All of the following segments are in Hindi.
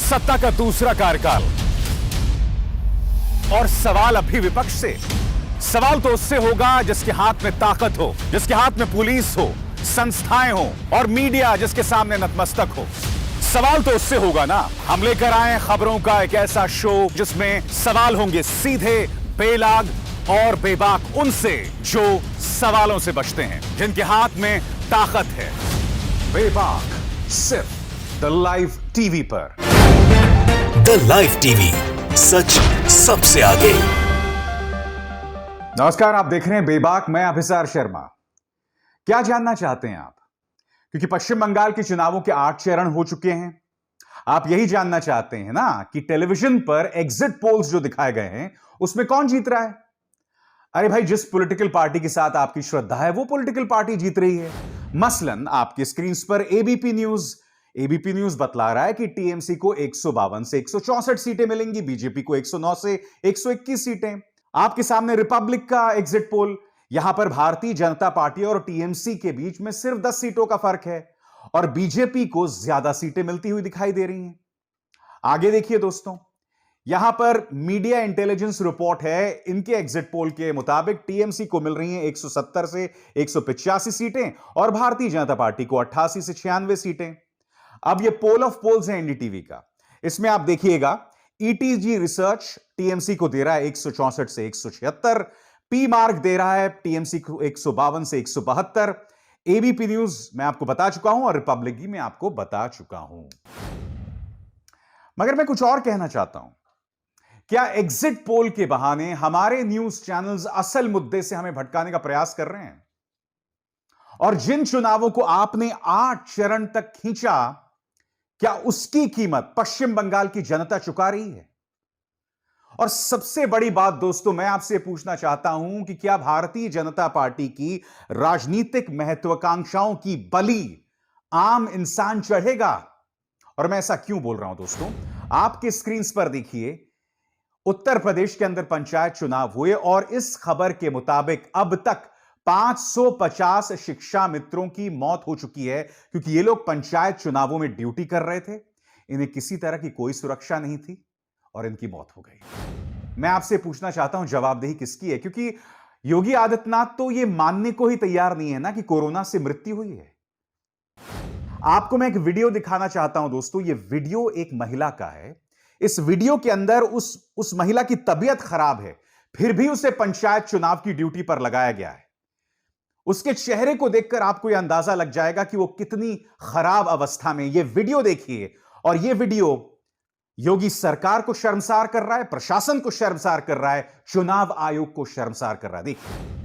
सत्ता का दूसरा कार्यकाल। और सवाल अभी विपक्ष से, सवाल तो उससे होगा जिसके हाथ में ताकत हो, जिसके हाथ में पुलिस हो, संस्थाएं हो और मीडिया जिसके सामने नतमस्तक हो। सवाल तो उससे होगा ना। हम लेकर आए खबरों का एक ऐसा शो जिसमें सवाल होंगे सीधे, बेलाग और बेबाक उनसे जो सवालों से बचते हैं, जिनके हाथ में ताकत है। बेबाक सिर्फ द लाइव टीवी पर। द लाइव टीवी, सच सबसे आगे। नमस्कार, आप देख रहे हैं बेबाक। मैं अभिसार शर्मा। क्या जानना चाहते हैं आप? क्योंकि पश्चिम बंगाल के चुनावों के 8 चरण हो चुके हैं। आप यही जानना चाहते हैं ना कि टेलीविजन पर एग्जिट पोल्स जो दिखाए गए हैं उसमें कौन जीत रहा है? अरे भाई, जिस पॉलिटिकल पार्टी के साथ आपकी श्रद्धा है वो पॉलिटिकल पार्टी जीत रही है। मसलन आपकी स्क्रीन पर एबीपी न्यूज बतला रहा है कि टीएमसी को 152 से 164 सीटें मिलेंगी, बीजेपी को 109 से 121 सीटें। आपके सामने रिपब्लिक का एग्जिट पोल, यहां पर भारतीय जनता पार्टी और टीएमसी के बीच में सिर्फ 10 सीटों का फर्क है और बीजेपी को ज्यादा सीटें मिलती हुई दिखाई दे रही हैं। आगे देखिए दोस्तों, यहां पर मीडिया इंटेलिजेंस रिपोर्ट है। इनके एग्जिट पोल के मुताबिक टीएमसी को मिल रही हैं 170 से 185 सीटें और भारतीय जनता पार्टी को 88 से 96 सीटें। अब ये पोल ऑफ पोल्स है एनडीटीवी का। इसमें आप देखिएगा, ईटीजी रिसर्च टीएमसी को दे रहा है 164 से 176, पी मार्क दे रहा है टीएमसी को 152 से 172, एबीपी न्यूज मैं आपको बता चुका हूं और रिपब्लिक भी मैं आपको बता चुका हूं। मगर मैं कुछ और कहना चाहता हूं। क्या एग्जिट पोल के बहाने हमारे न्यूज चैनल्स असल मुद्दे से हमें भटकाने का प्रयास कर रहे हैं? और जिन चुनावों को आपने 8 चरण तक खींचा, क्या उसकी कीमत पश्चिम बंगाल की जनता चुका रही है? और सबसे बड़ी बात दोस्तों, मैं आपसे पूछना चाहता हूं कि क्या भारतीय जनता पार्टी की राजनीतिक महत्वाकांक्षाओं की बलि आम इंसान चढ़ेगा? और मैं ऐसा क्यों बोल रहा हूं दोस्तों, आपके स्क्रीन पर देखिए, उत्तर प्रदेश के अंदर पंचायत चुनाव हुए और इस खबर के मुताबिक अब तक 550 शिक्षा मित्रों की मौत हो चुकी है, क्योंकि ये लोग पंचायत चुनावों में ड्यूटी कर रहे थे, इन्हें किसी तरह की कोई सुरक्षा नहीं थी और इनकी मौत हो गई। मैं आपसे पूछना चाहता हूं, जवाबदेही किसकी है? क्योंकि योगी आदित्यनाथ तो यह मानने को ही तैयार नहीं है ना कि कोरोना से मृत्यु हुई है। आपको मैं एक वीडियो दिखाना चाहता हूं दोस्तों। यह वीडियो एक महिला का है। इस वीडियो के अंदर उस महिला की तबीयत खराब है, फिर भी उसे पंचायत चुनाव की ड्यूटी पर लगाया गया है। उसके चेहरे को देखकर आपको यह अंदाजा लग जाएगा कि वो कितनी खराब अवस्था में। यह वीडियो देखिए, और यह वीडियो योगी सरकार को शर्मसार कर रहा है, प्रशासन को शर्मसार कर रहा है, चुनाव आयोग को शर्मसार कर रहा है। देखिए।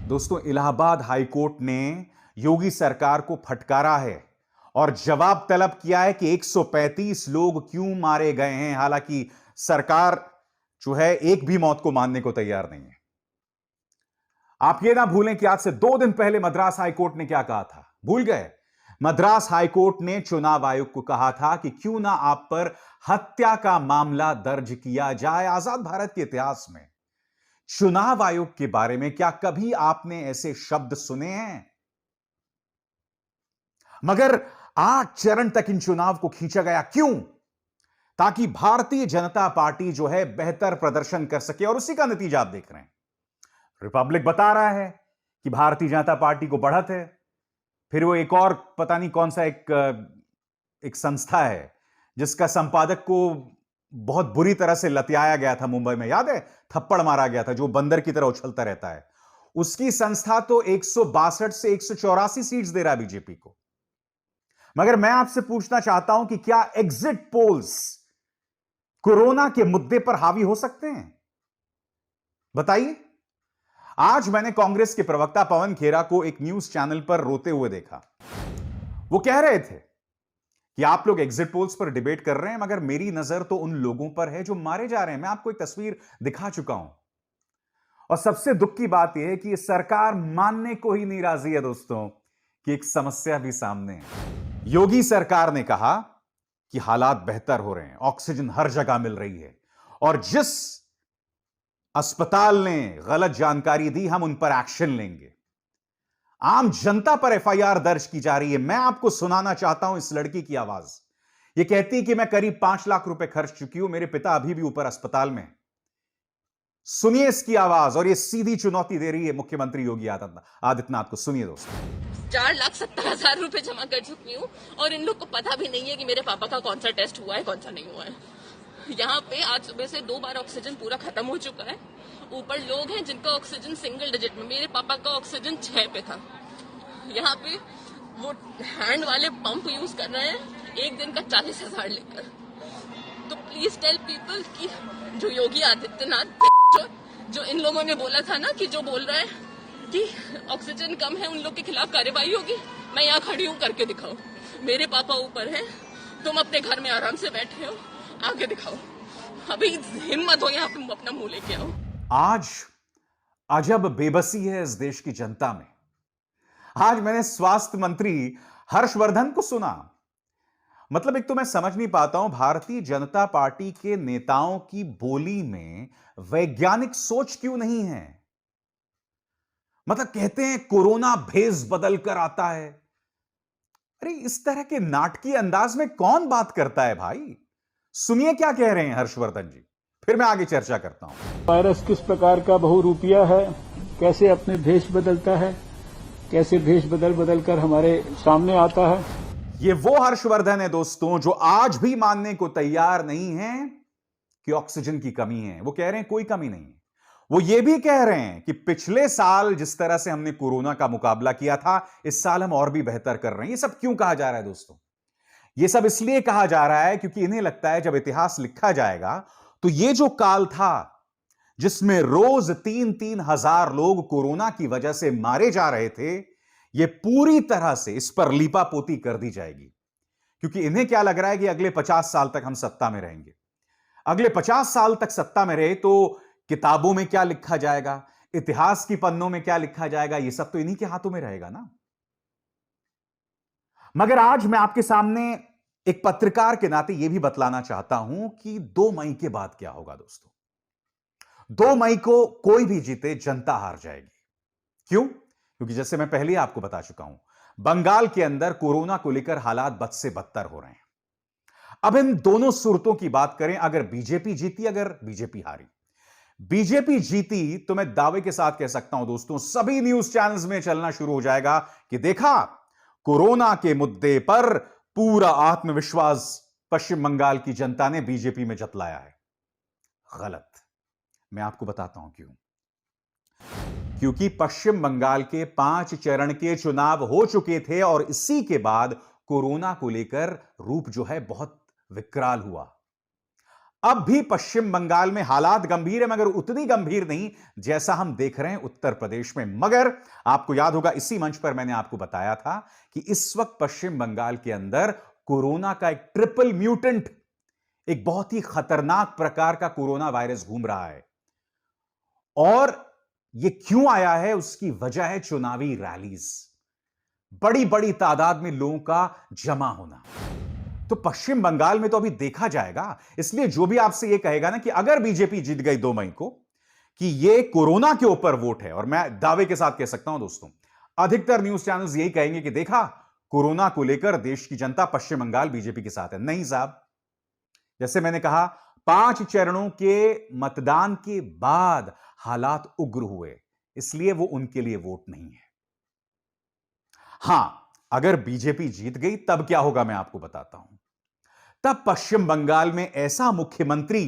दोस्तों, इलाहाबाद हाईकोर्ट ने योगी सरकार को फटकारा है और जवाब तलब किया है कि 135 लोग क्यों मारे गए हैं। हालांकि सरकार जो है एक भी मौत को मानने को तैयार नहीं है। आप ये ना भूलें कि आज से 2 दिन पहले मद्रास हाईकोर्ट ने क्या कहा था। भूल गए? मद्रास हाईकोर्ट ने चुनाव आयोग को कहा था कि क्यों ना आप पर हत्या का मामला दर्ज किया जाए। आजाद भारत के इतिहास में चुनाव आयोग के बारे में क्या कभी आपने ऐसे शब्द सुने हैं? मगर 8 चरण तक इन चुनाव को खींचा गया, क्यों? ताकि भारतीय जनता पार्टी जो है बेहतर प्रदर्शन कर सके। और उसी का नतीजा आप देख रहे हैं। रिपब्लिक बता रहा है कि भारतीय जनता पार्टी को बढ़त है। फिर वो एक और पता नहीं कौन सा एक संस्था है जिसका संपादक को बहुत बुरी तरह से लतियाया गया था मुंबई में, याद है? थप्पड़ मारा गया था, जो बंदर की तरह उछलता रहता है। उसकी संस्था तो 162 से 184 सीट्स दे रहा है बीजेपी को। मगर मैं आपसे पूछना चाहता हूं कि क्या एग्जिट पोल्स कोरोना के मुद्दे पर हावी हो सकते हैं? बताइए। आज मैंने कांग्रेस के प्रवक्ता पवन खेरा को एक न्यूज चैनल पर रोते हुए देखा। वो कह रहे थे कि आप लोग एग्जिट पोल्स पर डिबेट कर रहे हैं, मगर मेरी नजर तो उन लोगों पर है जो मारे जा रहे हैं। मैं आपको एक तस्वीर दिखा चुका हूं, और सबसे दुख की बात यह है कि सरकार मानने को ही नहीं राजी है दोस्तों कि एक समस्या भी सामने है। योगी सरकार ने कहा कि हालात बेहतर हो रहे हैं, ऑक्सीजन हर जगह मिल रही है, और जिस अस्पताल ने गलत जानकारी दी हम उन पर एक्शन लेंगे। आम जनता पर एफआईआर दर्ज की जा रही है। मैं आपको सुनाना चाहता हूं इस लड़की की आवाज। यह कहती है कि मैं करीब 5 लाख रुपए खर्च चुकी हूं, मेरे पिता अभी भी ऊपर अस्पताल में। सुनिए इसकी आवाज, और ये सीधी चुनौती दे रही है मुख्यमंत्री योगी आदित्यनाथ को। सुनिए दोस्तों। 4,70,000 रुपए जमा कर चुकी हूँ, और इन लोग को पता भी नहीं है कि मेरे पापा का कौन सा टेस्ट हुआ है, कौन सा नहीं हुआ है। यहाँ पे आज सुबह से 2 बार ऑक्सीजन पूरा खत्म हो चुका है। ऊपर लोग हैं जिनका ऑक्सीजन सिंगल डिजिट में, मेरे पापा का ऑक्सीजन 6 पे था। यहाँ पे वो हैंड वाले पंप यूज कर रहे हैं, एक दिन का 40,000 लेकर। तो प्लीज टेल पीपल कि जो योगी आदित्यनाथ जो इन लोगों ने बोला था ना कि जो बोल रहे हैं कि ऑक्सीजन कम है, उन लोग के खिलाफ कार्रवाई होगी। मैं यहाँ खड़ी हूँ, करके दिखाओ। मेरे पापा ऊपर है, तुम अपने घर में आराम से बैठे हो, आगे दिखाओ। अभी हिम्मत हो यहाँ पे अपना मुंह लेके आओ। आज अजब बेबसी है इस देश की जनता में। आज मैंने स्वास्थ्य मंत्री हर्षवर्धन को सुना। मतलब एक तो मैं समझ नहीं पाता हूं, भारतीय जनता पार्टी के नेताओं की बोली में वैज्ञानिक सोच क्यों नहीं है। मतलब कहते हैं कोरोना भेष बदल कर आता है। अरे इस तरह के नाटकीय अंदाज में कौन बात करता है भाई? सुनिए क्या कह रहे हैं हर्षवर्धन जी, फिर मैं आगे चर्चा करता हूं। वायरस किस प्रकार का बहुरूपिया है, कैसे अपने भेष बदलता है, कैसे भेष बदल कर हमारे सामने आता है। ये वो हर्षवर्धन है दोस्तों जो आज भी मानने को तैयार नहीं है कि ऑक्सीजन की कमी है। वो कह रहे हैं कोई कमी नहीं है। वो ये भी कह रहे हैं कि पिछले साल जिस तरह से हमने कोरोना का मुकाबला किया था, इस साल हम और भी बेहतर कर रहे हैं। ये सब क्यों कहा जा रहा है दोस्तों? ये सब इसलिए कहा जा रहा है क्योंकि इन्हें लगता है जब इतिहास लिखा जाएगा तो ये जो काल था जिसमें रोज 3-3 हजार लोग कोरोना की वजह से मारे जा रहे थे, ये पूरी तरह से इस पर लीपापोती कर दी जाएगी। क्योंकि इन्हें क्या लग रहा है कि अगले 50 साल तक हम सत्ता में रहेंगे। अगले 50 साल तक सत्ता में रहे तो किताबों में क्या लिखा जाएगा, इतिहास की पन्नों में क्या लिखा जाएगा, ये सब तो इन्हीं के हाथों में रहेगा ना। मगर आज मैं आपके सामने एक पत्रकार के नाते यह भी बतलाना चाहता हूं कि 2 मई के बाद क्या होगा दोस्तों। 2 मई को कोई भी जीते, जनता हार जाएगी। क्यों? क्योंकि जैसे मैं पहले आपको बता चुका हूं, बंगाल के अंदर कोरोना को लेकर हालात बद से बदतर हो रहे हैं। अब इन दोनों सूरतों की बात करें, अगर बीजेपी जीती, अगर बीजेपी हारी। बीजेपी जीती तो मैं दावे के साथ कह सकता हूं दोस्तों, सभी न्यूज चैनल्स में चलना शुरू हो जाएगा कि देखा, कोरोना के मुद्दे पर पूरा आत्मविश्वास पश्चिम बंगाल की जनता ने बीजेपी में जतलाया है। गलत। मैं आपको बताता हूं क्यों। क्योंकि पश्चिम बंगाल के 5 चरण के चुनाव हो चुके थे और इसी के बाद कोरोना को लेकर रूप जो है बहुत विकराल हुआ। अब भी पश्चिम बंगाल में हालात गंभीर है, मगर उतनी गंभीर नहीं जैसा हम देख रहे हैं उत्तर प्रदेश में। मगर आपको याद होगा, इसी मंच पर मैंने आपको बताया था कि इस वक्त पश्चिम बंगाल के अंदर कोरोना का एक ट्रिपल म्यूटेंट, एक बहुत ही खतरनाक प्रकार का कोरोना वायरस घूम रहा है। और यह क्यों आया है, उसकी वजह है चुनावी रैलीज, बड़ी बड़ी तादाद में लोगों का जमा होना। तो पश्चिम बंगाल में तो अभी देखा जाएगा। इसलिए जो भी आपसे यह कहेगा ना कि अगर बीजेपी जीत गई 2 मई को, कि यह कोरोना के ऊपर वोट है, और मैं दावे के साथ कह सकता हूं दोस्तों, अधिकतर न्यूज चैनल्स यही कहेंगे कि देखा, कोरोना को लेकर देश की जनता पश्चिम बंगाल बीजेपी के साथ है। नहीं साहब, जैसे मैंने कहा, 5 चरणों के मतदान के बाद हालात उग्र हुए, इसलिए वो उनके लिए वोट नहीं है। हां, अगर बीजेपी जीत गई तब क्या होगा मैं आपको बताता हूं। तब पश्चिम बंगाल में ऐसा मुख्यमंत्री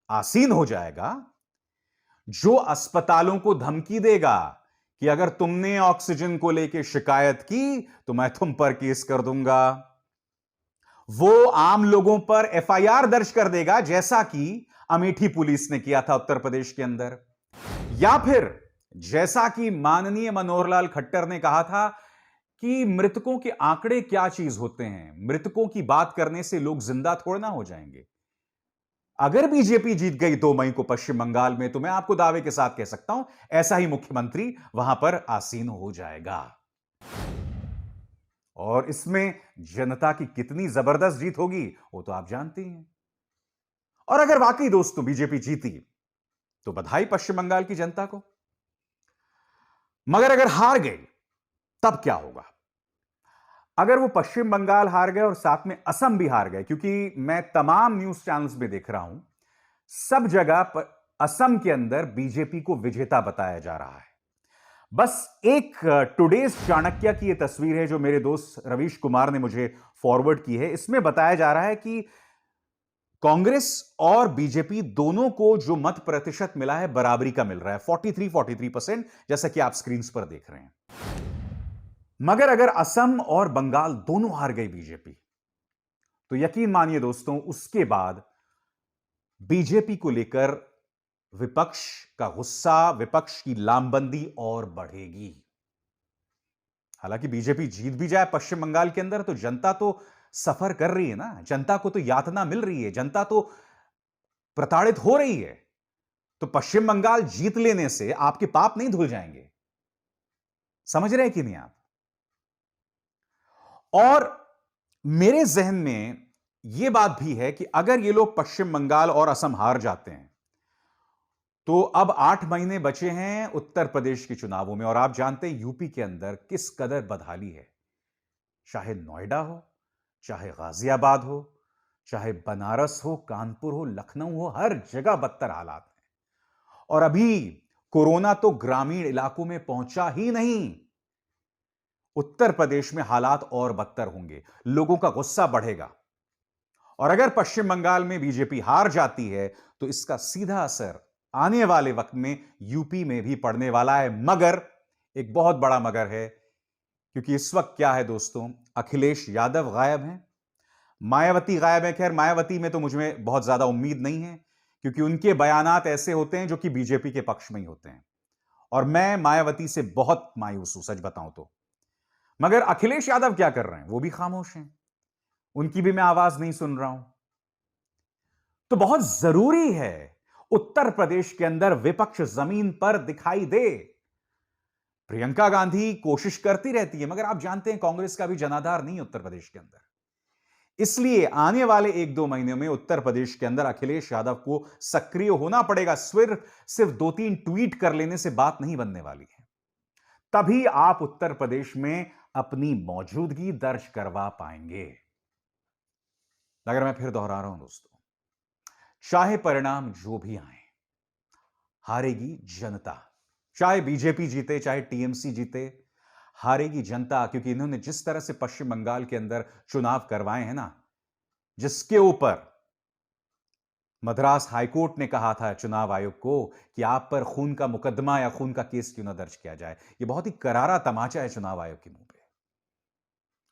आसीन हो जाएगा जो अस्पतालों को धमकी देगा कि अगर तुमने ऑक्सीजन को लेकर शिकायत की तो मैं तुम पर केस कर दूंगा। वो आम लोगों पर एफआईआर दर्ज कर देगा, जैसा कि अमेठी पुलिस ने किया था उत्तर प्रदेश के अंदर। या फिर जैसा कि माननीय मनोहर लाल खट्टर ने कहा था कि मृतकों के आंकड़े क्या चीज होते हैं, मृतकों की बात करने से लोग जिंदा थोड़ा ना हो जाएंगे। अगर बीजेपी जीत गई 2 मई को पश्चिम बंगाल में, तो मैं आपको दावे के साथ कह सकता हूं ऐसा ही मुख्यमंत्री वहां पर आसीन हो जाएगा। और इसमें जनता की कितनी जबरदस्त जीत होगी वो तो आप जानते हैं। और अगर वाकई दोस्तों बीजेपी जीती तो बधाई पश्चिम बंगाल की जनता को, मगर अगर हार गई तब क्या होगा? अगर वो पश्चिम बंगाल हार गए और साथ में असम भी हार गए, क्योंकि मैं तमाम न्यूज चैनल्स में देख रहा हूं सब जगह असम के अंदर बीजेपी को विजेता बताया जा रहा है। बस एक टुडेज चाणक्य की यह तस्वीर है जो मेरे दोस्त रवीश कुमार ने मुझे फॉरवर्ड की है। इसमें बताया जा रहा है कि कांग्रेस और बीजेपी दोनों को जो मत प्रतिशत मिला है बराबरी का मिल रहा है, 43% जैसा कि आप स्क्रीन पर देख रहे हैं। मगर अगर असम और बंगाल दोनों हार गई बीजेपी, तो यकीन मानिए दोस्तों उसके बाद बीजेपी को लेकर विपक्ष का गुस्सा, विपक्ष की लामबंदी और बढ़ेगी। हालांकि बीजेपी जीत भी जाए पश्चिम बंगाल के अंदर तो जनता तो सफर कर रही है ना, जनता को तो यातना मिल रही है, जनता तो प्रताड़ित हो रही है। तो पश्चिम बंगाल जीत लेने से आपके पाप नहीं धुल जाएंगे। समझ रहे हैं कि नहीं आप? और मेरे जहन में यह बात भी है कि अगर ये लोग पश्चिम बंगाल और असम हार जाते हैं तो अब 8 महीने बचे हैं उत्तर प्रदेश के चुनावों में। और आप जानते हैं यूपी के अंदर किस कदर बदहाली है, चाहे नोएडा हो, चाहे गाजियाबाद हो, चाहे बनारस हो, कानपुर हो, लखनऊ हो, हर जगह बदतर हालात हैं। और अभी कोरोना तो ग्रामीण इलाकों में पहुंचा ही नहीं, उत्तर प्रदेश में हालात और बदतर होंगे, लोगों का गुस्सा बढ़ेगा। और अगर पश्चिम बंगाल में बीजेपी हार जाती है तो इसका सीधा असर आने वाले वक्त में यूपी में भी पड़ने वाला है। मगर एक बहुत बड़ा मगर है, क्योंकि इस वक्त क्या है दोस्तों, अखिलेश यादव गायब हैं, मायावती गायब है। खैर मायावती में तो मुझे बहुत ज्यादा उम्मीद नहीं है, क्योंकि उनके बयानात ऐसे होते हैं जो कि बीजेपी के पक्ष में ही होते हैं, और मैं मायावती से बहुत मायूस हूं सच बताऊं तो। मगर अखिलेश यादव क्या कर रहे हैं? वो भी खामोश हैं, उनकी भी मैं आवाज नहीं सुन रहा हूं। तो बहुत जरूरी है उत्तर प्रदेश के अंदर विपक्ष जमीन पर दिखाई दे। प्रियंका गांधी कोशिश करती रहती है, मगर आप जानते हैं कांग्रेस का भी जनाधार नहीं उत्तर प्रदेश के अंदर। इसलिए आने वाले 1-2 महीनों में उत्तर प्रदेश के अंदर अखिलेश यादव को सक्रिय होना पड़ेगा। सिर्फ 2-3 ट्वीट कर लेने से बात नहीं बनने वाली है। तभी आप उत्तर प्रदेश में अपनी मौजूदगी दर्ज करवा पाएंगे। अगर मैं फिर दोहरा रहा हूं दोस्तों, चाहे परिणाम जो भी आए, हारेगी जनता। चाहे बीजेपी जीते, चाहे टीएमसी जीते, हारेगी जनता। क्योंकि इन्होंने जिस तरह से पश्चिम बंगाल के अंदर चुनाव करवाए हैं ना, जिसके ऊपर मद्रास हाईकोर्ट ने कहा था चुनाव आयोग को कि आप पर खून का मुकदमा या खून का केस क्यों ना दर्ज किया जाए। यह बहुत ही करारा तमाचा है चुनाव आयोग के मुंह पे।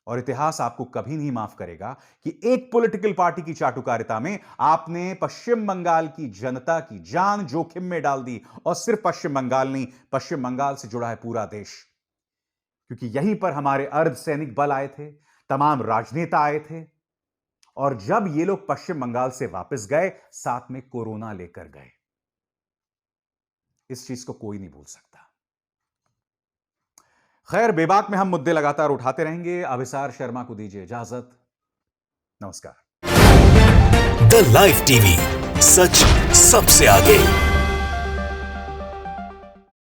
और इतिहास आपको कभी नहीं माफ करेगा कि एक पॉलिटिकल पार्टी की चाटुकारिता में आपने पश्चिम बंगाल की जनता की जान जोखिम में डाल दी। और सिर्फ पश्चिम बंगाल नहीं, पश्चिम बंगाल से जुड़ा है पूरा देश, क्योंकि यहीं पर हमारे अर्धसैनिक बल आए थे, तमाम राजनेता आए थे, और जब ये लोग पश्चिम बंगाल से वापस गए, साथ में कोरोना लेकर गए। इस चीज को कोई नहीं भूल सकता। खैर, बेबाक में हम मुद्दे लगातार उठाते रहेंगे। अभिसार शर्मा को दीजिए इजाजत। नमस्कार। द लाइव टीवी, सच सबसे आगे।